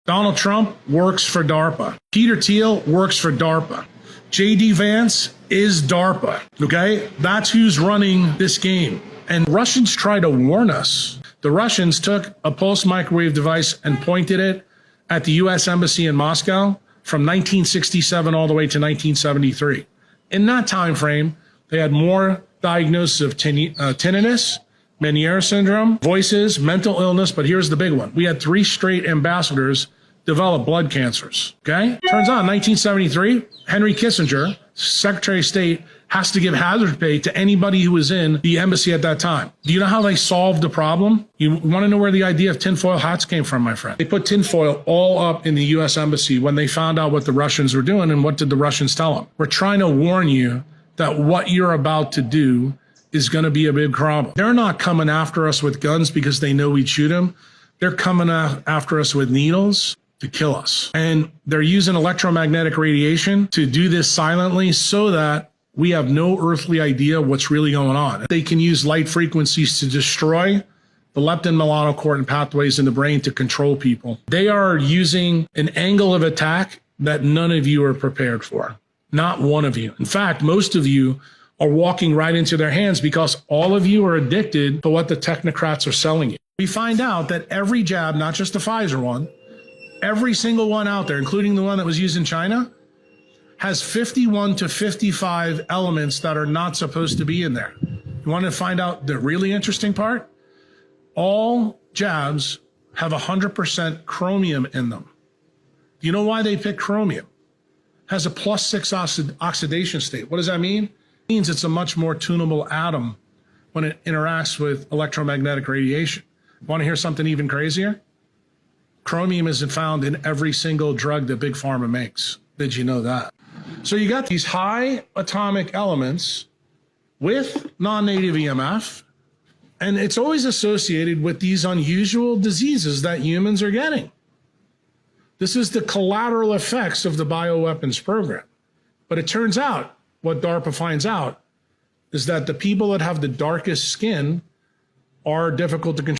Donald Trump works for DARPA. Peter Thiel works for DARPA. J.D. Vance is DARPA, okay? That's who's running this game. And Russians try to warn us. The Russians took a pulse microwave device and pointed it at the U.S. Embassy in Moscow from 1967 all the way to 1973. In that time frame, they had more diagnoses of tinnitus, Meniere syndrome, voices, mental illness, but here's the big one. We had 3 straight ambassadors develop blood cancers, okay? Turns out in 1973, Henry Kissinger, Secretary of State, has to give hazard pay to anybody who was in the embassy at that time. Do you know how they solved the problem? You want to know where the idea of tinfoil hats came from, my friend? They put tinfoil all up in the U.S. Embassy when they found out what the Russians were doing, and what did the Russians tell them? We're trying to warn you that what you're about to do is going to be a big problem. They're not coming after us with guns because they know we'd shoot them. They're coming after us with needles to kill us. And they're using electromagnetic radiation to do this silently so that we have no earthly idea what's really going on. They can use light frequencies to destroy the leptin melanocortin pathways in the brain to control people. They are using an angle of attack that none of you are prepared for. Not one of you. In fact, most of you are walking right into their hands because all of you are addicted to what the technocrats are selling you. We find out that every jab, not just the Pfizer one, every single one out there, including the one that was used in China, has 51 to 55 elements that are not supposed to be in there. You want to find out the really interesting part? All jabs have 100% chromium in them. Do you know why they pick chromium? It has a +6 oxidation state. What does that mean? It means it's a much more tunable atom when it interacts with electromagnetic radiation. Want to hear something even crazier? Chromium isn't found in every single drug that Big Pharma makes. Did you know that? So you got these high atomic elements with non-native EMF, and it's always associated with these unusual diseases that humans are getting. This is the collateral effects of the bioweapons program. But it turns out, what DARPA finds out, is that the people that have the darkest skin are difficult to control.